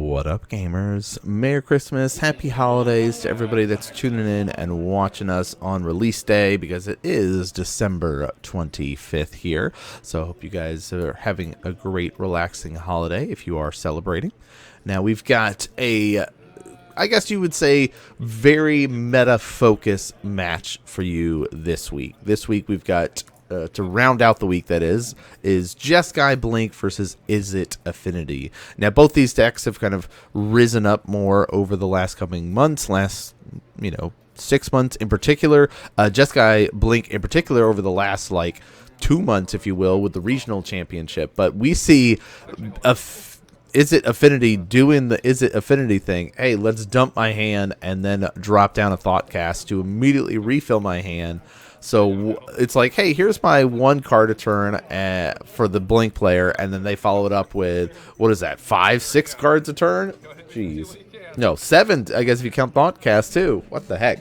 What up, gamers? Merry Christmas, Happy Holidays to everybody that's tuning in and watching us on release day, because it is December 25th here. So I hope you guys are having a great, relaxing holiday if you are celebrating. Now we've got a, I guess you would say, very meta-focus match for you this week. This week we've got, to round out the week, that is Jeskai Blink versus Izzet Affinity. Now, both these decks have kind of risen up more over the last coming months, 6 months in particular. Jeskai Blink in particular over the last, 2 months, if you will, with the regional championship. But we see Izzet Affinity doing the Izzet Affinity thing. Hey, let's dump my hand and then drop down a Thoughtcast to immediately refill my hand. So it's like, hey, here's my 1 card a turn for the Blink player, and then they follow it up with, what is that, 5, 6 cards a turn? Jeez. No, 7, I guess, if you count Thoughtcast too. What the heck?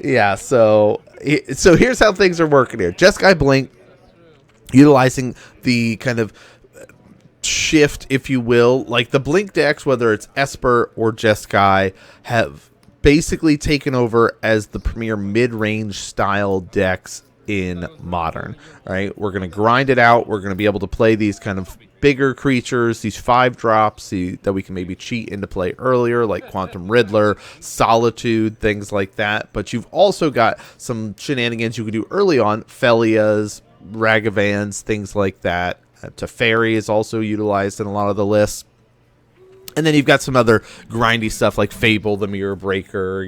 Yeah, so here's how things are working here. Jeskai Blink, utilizing the kind of shift, if you will, like the Blink decks, whether it's Esper or Jeskai, have basically taken over as the premier mid-range style decks in Modern. Right, we're going to grind it out. We're going to be able to play these kind of bigger creatures, these 5 drops that we can maybe cheat into play earlier, like Quantum Riddler, Solitude, things like that. But you've also got some shenanigans you can do early on, Felias, Ragavans, things like that. Teferi is also utilized in a lot of the lists. And then you've got some other grindy stuff like Fable, the Mirror Breaker,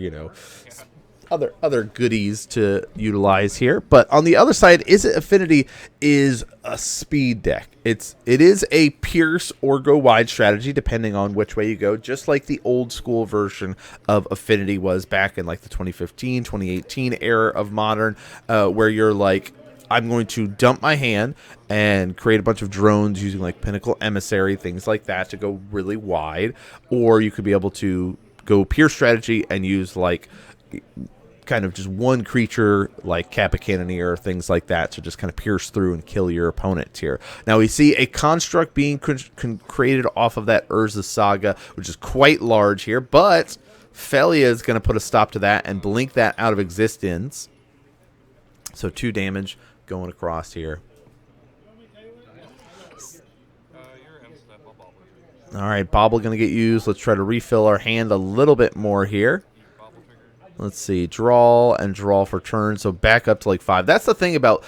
other goodies to utilize here. But on the other side, Izzet Affinity is a speed deck. It is a pierce or go wide strategy, depending on which way you go, just like the old school version of Affinity was back in the 2015, 2018 era of Modern, where you're like, I'm going to dump my hand and create a bunch of drones using Pinnacle Emissary, things like that, to go really wide. Or you could be able to go pure strategy and use kind of just 1 creature like Kappa Cannoneer, things like that, to just kind of pierce through and kill your opponents here. Now we see a construct being created off of that Urza Saga, which is quite large here, but Felia is going to put a stop to that and blink that out of existence. So 2 damage going across here. All right, Bobble going to get used. Let's try to refill our hand a little bit more here. Let's see, draw and draw for turn, so back up to 5. That's the thing about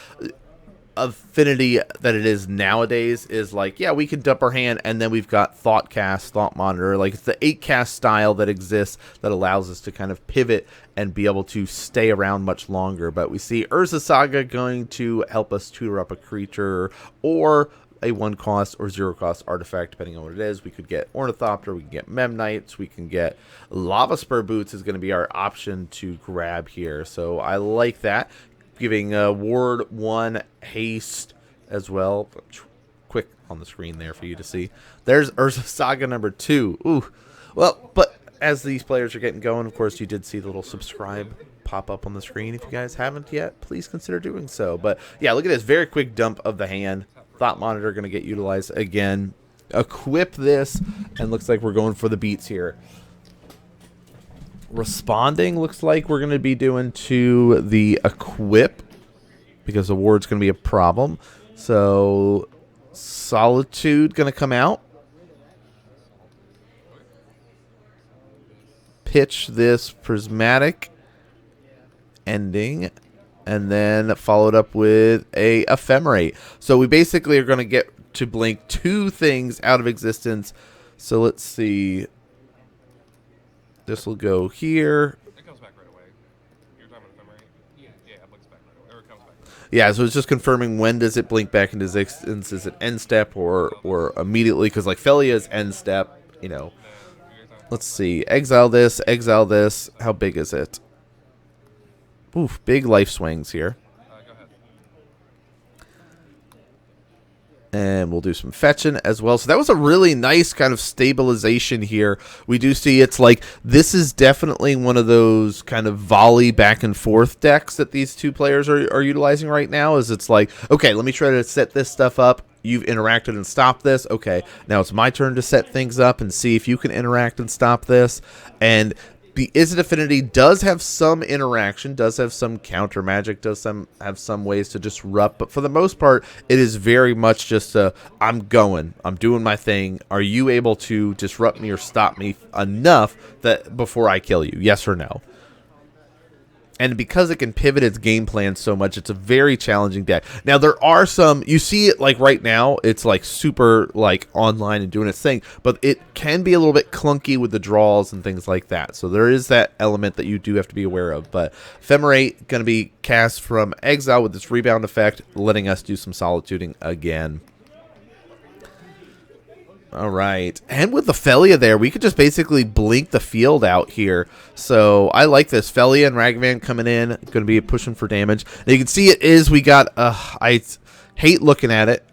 Affinity that it is nowadays, is yeah, we can dump our hand, and then we've got Thoughtcast, Thought Monitor. It's the 8-cast style that exists that allows us to kind of pivot and be able to stay around much longer. But we see Urza Saga going to help us tutor up a creature or a 1-cost or 0-cost artifact, depending on what it is. We could get Ornithopter, we can get Memnites, we can get Lava Spur Boots is going to be our option to grab here. So I like that. Giving Ward 1 haste as well. Quick on the screen there for you to see. There's Urza Saga number 2. Ooh. Well, but as these players are getting going, of course, you did see the little subscribe pop up on the screen. If you guys haven't yet, please consider doing so. But yeah, look at this very quick dump of the hand. Thought Monitor going to get utilized again. Equip this, and looks like we're going for the beats here. Responding looks like we're going to be doing to the equip, because the ward's going to be a problem. So Solitude going to come out. Pitch this Prismatic Ending, and then followed up with a Ephemerate. So we basically are going to get to blink 2 things out of existence. So let's see. This will go here. It comes back right away. You're talking about Ephemerate? Yeah, it blinks back right away. Or it comes back. Yeah, so it's just confirming when does it blink back into existence. Is it end step or immediately? Because Felia is end step, Let's see. Exile this. How big is it? Oof, big life swings here. Go ahead. And we'll do some fetching as well. So that was a really nice kind of stabilization here. We do see it's this is definitely one of those kind of volley back and forth decks that these 2 players are utilizing right now. Is it's okay, let me try to set this stuff up. you've interacted and stopped this. Okay, now it's my turn to set things up and see if you can interact and stop this. And the Izzet Affinity does have some interaction, does have some counter magic, does have some ways to disrupt, but for the most part, it is very much just I'm doing my thing. Are you able to disrupt me or stop me enough that before I kill you? Yes or no? And because it can pivot its game plan so much, it's a very challenging deck. Now, there are some, you see it like right now, it's like super like online and doing its thing, but it can be a little bit clunky with the draws and things like that. So there is that element that you do have to be aware of. But Ephemerate going to be cast from exile with this rebound effect, letting us do some solituding again. All right, and with the Felia there, we could just basically blink the field out here. So I like this. Felia and Ragavan coming in, going to be pushing for damage. And you can see it is, we got, I hate looking at it.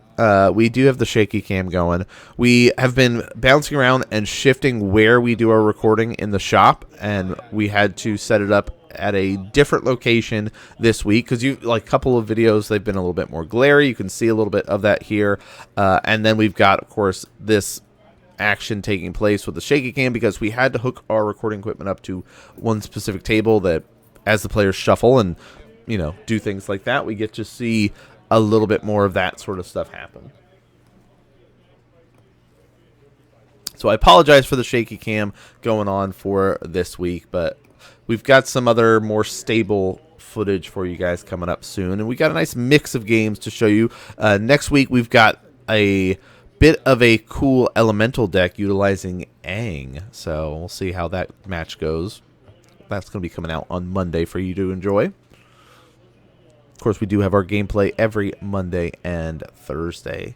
We do have the shaky cam going. We have been bouncing around and shifting where we do our recording in the shop, and we had to set it up at a different location this week because you like a couple of videos, they've been a little bit more glary. You can see a little bit of that here, and then we've got, of course, this action taking place with the shaky cam because we had to hook our recording equipment up to one specific table that as the players shuffle and do things like that, we get to see a little bit more of that sort of stuff happen. So I apologize for the shaky cam going on for this week, but we've got some other more stable footage for you guys coming up soon. And we got a nice mix of games to show you. Next week, we've got a bit of a cool elemental deck utilizing Aang. So we'll see how that match goes. That's going to be coming out on Monday for you to enjoy. Of course, we do have our gameplay every Monday and Thursday.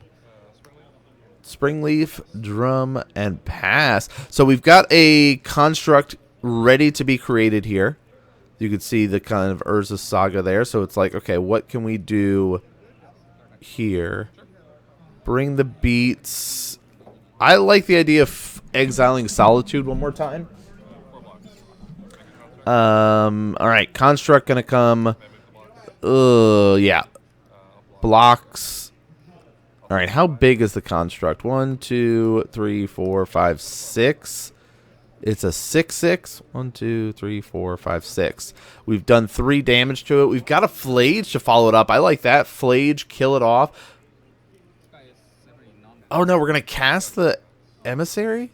Springleaf, Drum, and Pass. So we've got a construct ready to be created here. You can see the kind of Urza Saga there. So it's like, okay, what can we do here? Bring the beats. I like the idea of exiling Solitude one more time. All right, construct gonna come. Yeah. Blocks. All right, how big is the construct? 1, 2, 3, 4, 5, 6. It's a 6/6. 1, 2, 3, 4, 5, 6. We've done 3 damage to it. We've got a Flage to follow it up. I like that. Flage, kill it off. Oh no, we're gonna cast the Emissary?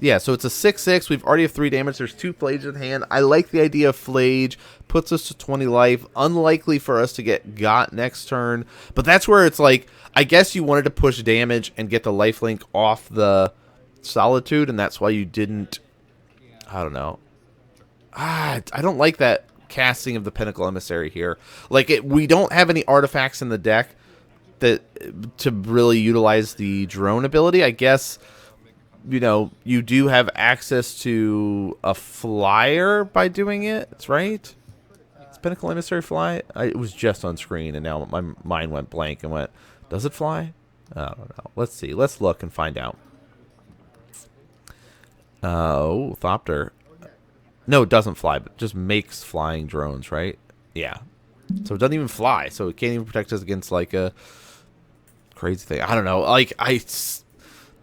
Yeah, so it's a 6/6. We've already have 3 damage. There's 2 Flages in hand. I like the idea of Flage. Puts us to 20 life. Unlikely for us to get got next turn. But that's where it's like, I guess you wanted to push damage and get the lifelink off the Solitude, and that's why you didn't. I don't know. I don't like that casting of the Pinnacle Emissary here. Like, we don't have any artifacts in the deck that to really utilize the drone ability. I guess, you do have access to a flyer by doing it. That's right. Does Pinnacle Emissary fly? It was just on screen, and now my mind went blank and went, does it fly? I don't know. Let's see. Let's look and find out. Oh, Thopter. No, it doesn't fly, but just makes flying drones, right? Yeah. So it doesn't even fly, so it can't even protect us against, like, a crazy thing. I don't know. Like,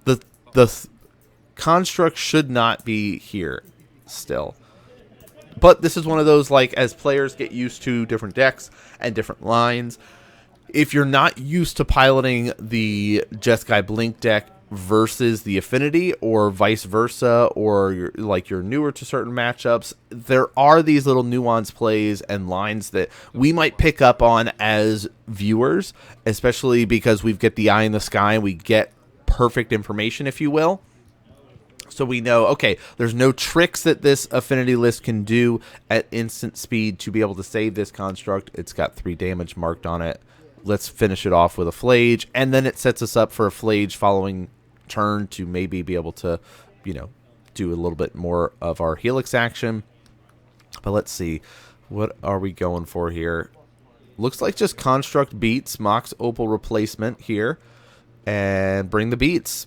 the construct should not be here still. But this is one of those, like, as players get used to different decks and different lines, if you're not used to piloting the Jeskai Blink deck versus the Affinity, or vice versa, or you're newer to certain matchups, there are these little nuanced plays and lines that we might pick up on as viewers, especially because we get the eye in the sky and we get perfect information, if you will. So we know, okay, there's no tricks that this Affinity list can do at instant speed to be able to save this construct. It's got 3 damage marked on it. Let's finish it off with a Flage, and then it sets us up for a Flage following turn to maybe be able to, do a little bit more of our Helix action. But let's see, what are we going for here? Looks like just construct beats, Mox Opal replacement here, and bring the beats.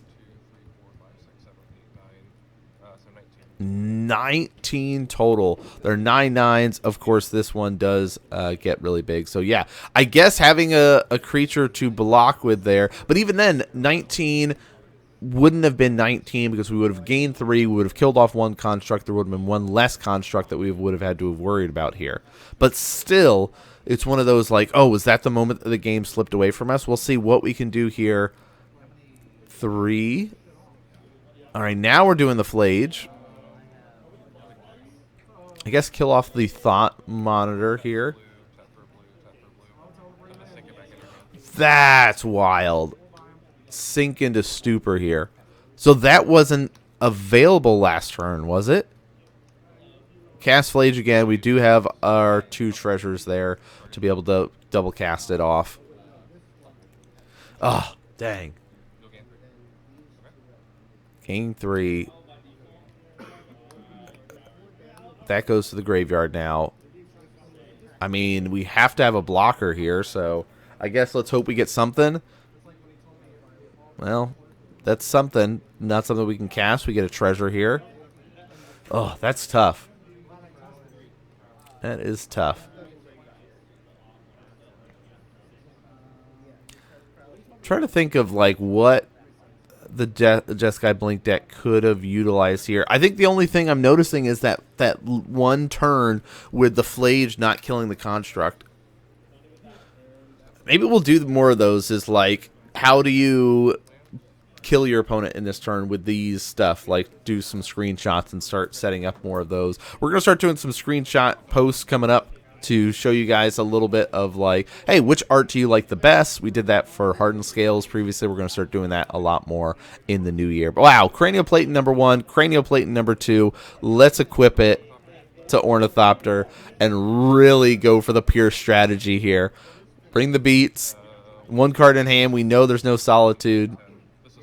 19 total. There are 9 nines. Of course, this one does get really big. So, yeah, I guess having a creature to block with there. But even then, 19 wouldn't have been 19 because we would have gained 3. We would have killed off 1 construct. There would have been 1 less construct that we would have had to have worried about here. But still, it's one of those like, oh, was that the moment that the game slipped away from us? We'll see what we can do here. 3. All right, now we're doing the Flage. I guess kill off the Thought Monitor here. That's wild. Sink into Stupor here. So that wasn't available last turn, was it? Cast Flage again. We do have our 2 treasures there to be able to double cast it off. Oh, dang. Gain 3. That goes to the graveyard now. I mean, we have to have a blocker here, so I guess let's hope we get something. Well, that's something. Not something we can cast. We get a treasure here. Oh, that's tough. That is tough. I'm trying to think of like what the Jeskai Blink deck could have utilized here. I think the only thing I'm noticing is that 1 turn with the Flage not killing the construct. Maybe we'll do more of those. Is like, how do you kill your opponent in this turn with these stuff? Like, do some screenshots and start setting up more of those. We're going to start doing some screenshot posts coming up to show you guys a little bit of like, hey, which art do you like the best? We did that for Hardened Scales previously. We're going to start doing that a lot more in the new year. But wow, Cranial Plating number 1, Cranial Plating number 2. Let's equip it to Ornithopter and really go for the pure strategy here. Bring the beats. 1 card in hand. We know there's no Solitude. This is a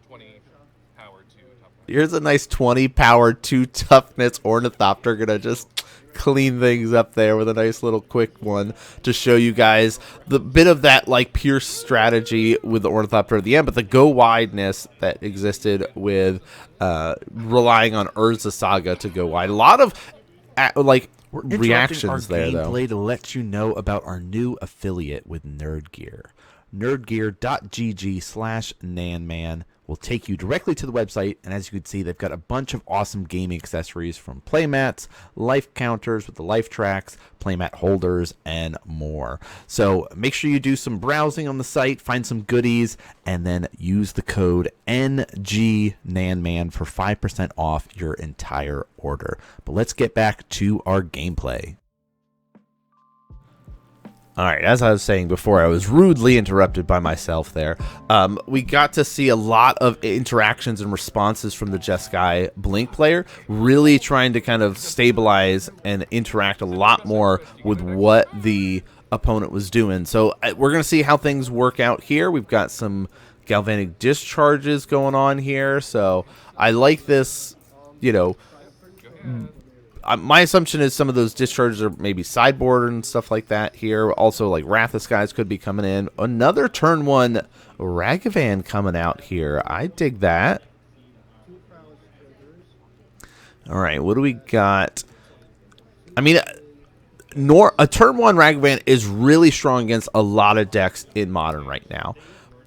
20 power 2 toughness. Here's a nice 20 power 2 toughness Ornithopter. Gonna just clean things up there with a nice little quick one to show you guys the bit of that like pure strategy with the Ornithopter at the end, but the go wideness that existed with relying on Urza Saga to go wide. A lot of We're reactions our there, though. gameplay to let you know about our new affiliate with Nerdgear. Nerdgear.gg/NanMan will take you directly to the website, and as you can see, they've got a bunch of awesome gaming accessories from playmats, life counters with the life tracks, playmat holders, and more. So make sure you do some browsing on the site, find some goodies, and then use the code NGNanMan for 5% off your entire order. But let's get back to our gameplay. All right, as I was saying before, I was rudely interrupted by myself there. We got to see a lot of interactions and responses from the Jeskai Blink player, really trying to kind of stabilize and interact a lot more with what the opponent was doing. So we're going to see how things work out here. We've got some galvanic discharges going on here, so I like this, you know. My assumption is some of those discharges are maybe sideboard and stuff like that here. Also, like Wrath of Skies could be coming in. Another turn 1 Ragavan coming out here. I dig that. All right, what do we got? I mean, a turn 1 Ragavan is really strong against a lot of decks in Modern right now.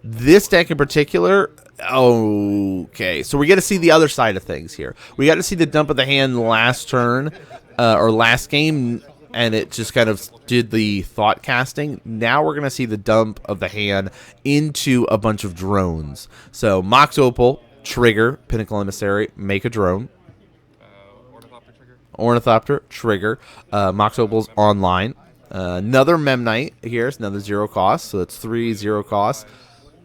This deck in particular... Okay, so we get to see the other side of things here. We got to see the dump of the hand last turn, or last game, and it just kind of did the thought casting. Now we're going to see the dump of the hand into a bunch of drones. So Mox Opal, trigger, Pinnacle Emissary, make a drone. Ornithopter, trigger. Mox Opal's online. Another Memnite here. It's another 0 cost, so it's 3 0 costs.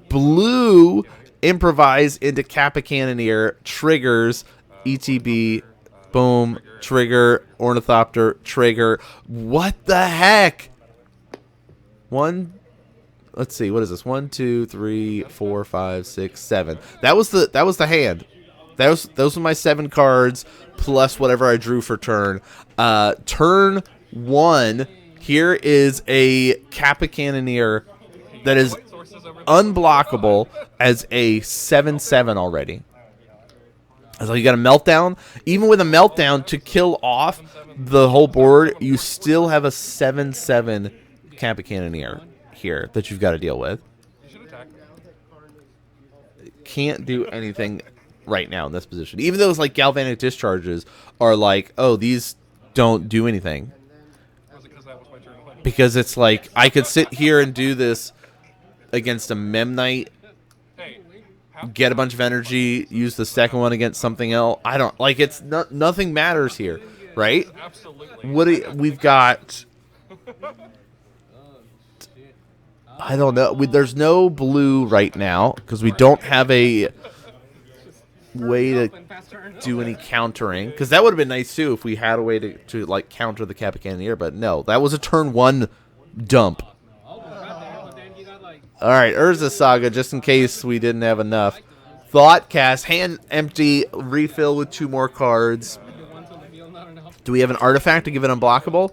Blue... Improvise into Kappa Cannoneer, triggers, ETB, boom, trigger, Ornithopter, trigger. What the heck? Let's see, what is this? 1, 2, 3, 4, 5, 6, 7. That was the hand. Those were my 7 cards plus whatever I drew for turn. Turn 1, here is a Kappa Cannoneer that is unblockable as a 7/7 already. So you got a meltdown. Even with a meltdown to kill off the whole board, you still have a 7/7 Kappa Cannoneer here that you've got to deal with. You should attack. Can't do anything right now in this position. Even those like galvanic discharges are like, oh, these don't do anything. Was it because that was my turn? Because it's like I could sit here and do this against a Memnite, Hey, get a bunch of energy, use the second one against something else. I don't like it's nothing matters here, right? absolutely. We've got. I don't know. There's no blue right now because we don't have a way to do any countering. Because that would have been nice too if we had a way to like counter the Kappa Cannoneer. But no, that was a turn 1 dump. All right, Urza Saga, just in case we didn't have enough. Thought cast, hand empty, refill with 2 more cards. Do we have an artifact to give it unblockable?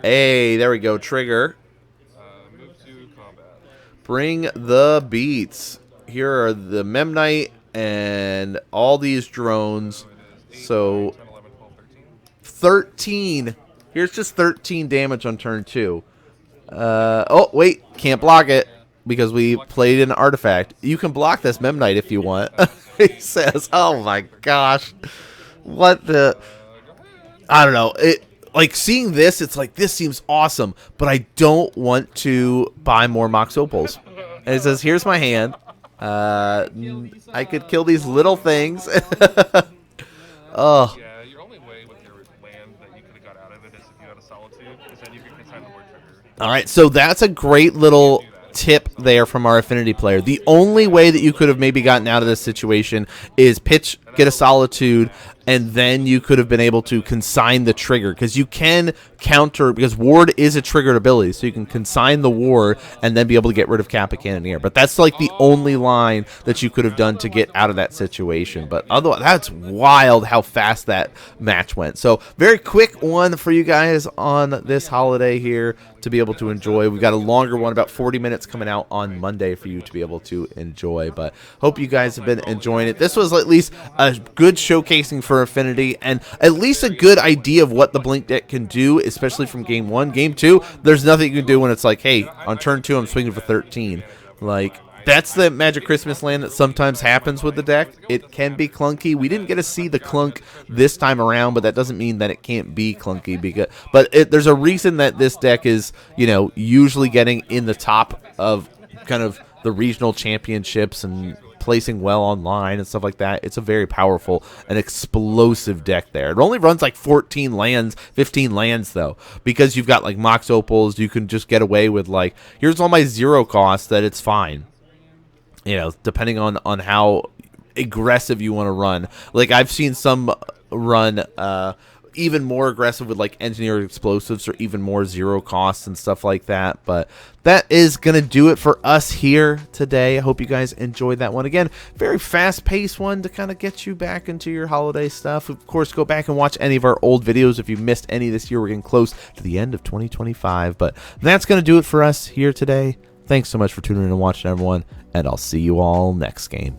Hey, there we go. Trigger. Move to combat. Bring the beats. Here are the Memnite and all these drones. So 10, 11, 12, 13. 13. Here's just 13 damage on turn 2. Oh, wait. Can't block it because we played an artifact. You can block this Memnite if you want. He says, oh my gosh. What the... I don't know. It like seeing this, it's like this seems awesome, but I don't want to buy more Mox Opals. And it says, "Here's my hand. I could kill these little things." Oh, Yeah, your only way with your land that you could have got out of it is if you had a solitude, is then you could consign the word trigger. all right. So that's a great little tip there from our affinity player. The only way that you could have maybe gotten out of this situation is pitch, get a solitude, and then you could have been able to consign the trigger, because you can counter, because ward is a triggered ability, so you can consign the ward and then be able to get rid of Kappa Cannoneer. But that's like the only line that you could have done to get out of that situation. But otherwise, that's wild how fast that match went. So very quick one for you guys on this holiday here to be able to enjoy. We've got a longer one, about 40 minutes, coming out on Monday for you to be able to enjoy. But hope you guys have been enjoying it. This was at least a good showcasing for Affinity, and at least a good idea of what the Blink deck can do, especially from game 1. Game 2, there's nothing you can do when it's like, hey, on turn 2 I'm swinging for 13. Like, that's the Magic Christmas land that sometimes happens with the deck. It can be clunky. We didn't get to see the clunk this time around, but that doesn't mean that it can't be clunky. There's a reason that this deck is, usually getting in the top of kind of the regional championships and placing well online and stuff like that. It's a very powerful and explosive deck there. It only runs like 14 lands, 15 lands though, because you've got like Mox Opals. You can just get away with like, here's all my 0 cost, that it's fine. Depending on how aggressive you want to run. Like I've seen some run even more aggressive with like engineered explosives or even more 0 costs and stuff like that. But that is going to do it for us here today. I hope you guys enjoyed that one. Again, very fast-paced one to kind of get you back into your holiday stuff. Of course, go back and watch any of our old videos if you've missed any this year. We're getting close to the end of 2025. But that's going to do it for us here today. Thanks so much for tuning in and watching, everyone, and I'll see you all next game.